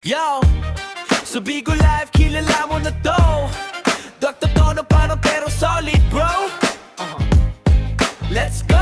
Yo, sa Bigo Live, kilala mo na to. Dr. Tono Pano pero solid bro. Let's go!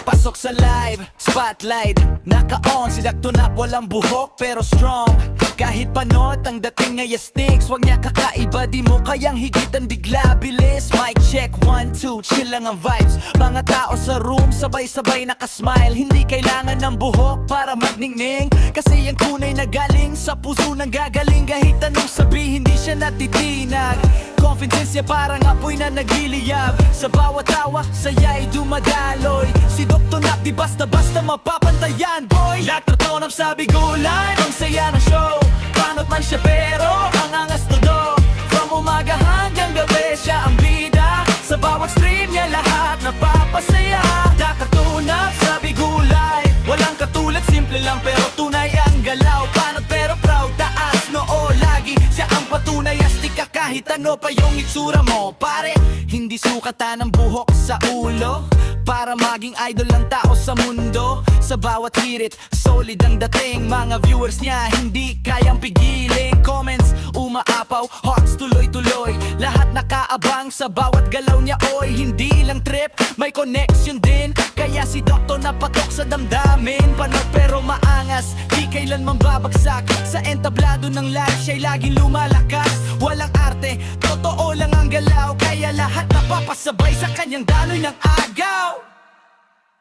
Pasok sa live, spotlight, naka-on si Dr. Nap, walang buhok pero strong. Kahit panot ang dating ay astigs, wag niya kakaiba, di mo kayang higitan, bigla bilis. Mic check, 1, 2, chill lang ang vibes. Mga tao sa room, sabay-sabay nakasmile. Hindi kailangan ng buhok para magningning, kasi yung tunay na galing sa puso nang gagaling. Kahit anong sabi, hindi siya natitinag. Confidence niya parang apoy na nagliliyab. Sa bawat tawa, saya ay dumadaloy. Si Dr. Nap di basta-basta mapapantayan, boy. Dr. Tonap sa Bigo Live, ang saya ng show. Panot man siya pero ang angas todo. From umaga hanggang gabi siya ang bida. Sa bawat stream niya lahat napapasaya. Dr. Tonap sa Bigo Live, walang katulad, simple lang pero tunay ang galaw. Panot pero proud, taas noo lagi. Siya ang patunay, astig ka kahit ano pa yung itsura mo. Pare, hindi sukatan ng buhok sa ulo para maging idol ng tao sa mundo. Sa bawat hirit, solid ang dating. Mga viewers niya hindi kayang pigilin. Comments, umaapaw, hearts tuloy-tuloy. Lahat nakaabang sa bawat galaw niya, oy. Hindi lang trip, may connection din. Kaya si Dr. napatok sa damdamin. Panot pero maangas, di kailanman babagsak. Sa entablado ng live, siya'y laging lumalakas. Walang arte, totoo lang ang galaw. Kaya lahat napapasabay sa kanyang daloy ng agaw.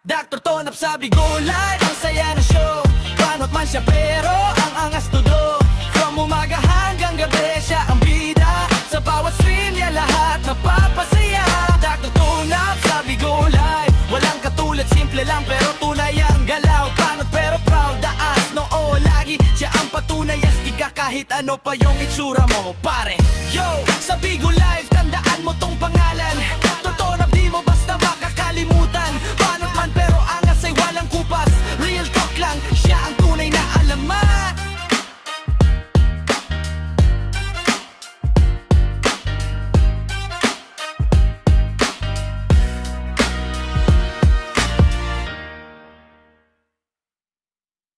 Dr. Tonap sa Bigo Live, ang saya ng show. Panot man siya pero ang angas todo. From umaga hanggang gabi siya ang bida. Sa bawat stream niya lahat napapasaya. Dr. Tonap sa Bigo Live, walang katulad, simple lang pero tunay ang galaw. Panot pero proud, taas noo lagi. Siya ang patunay, astig ka kahit ano pa yung itsura mo, pare. Yo, sa Bigo Live, tandaan mo tong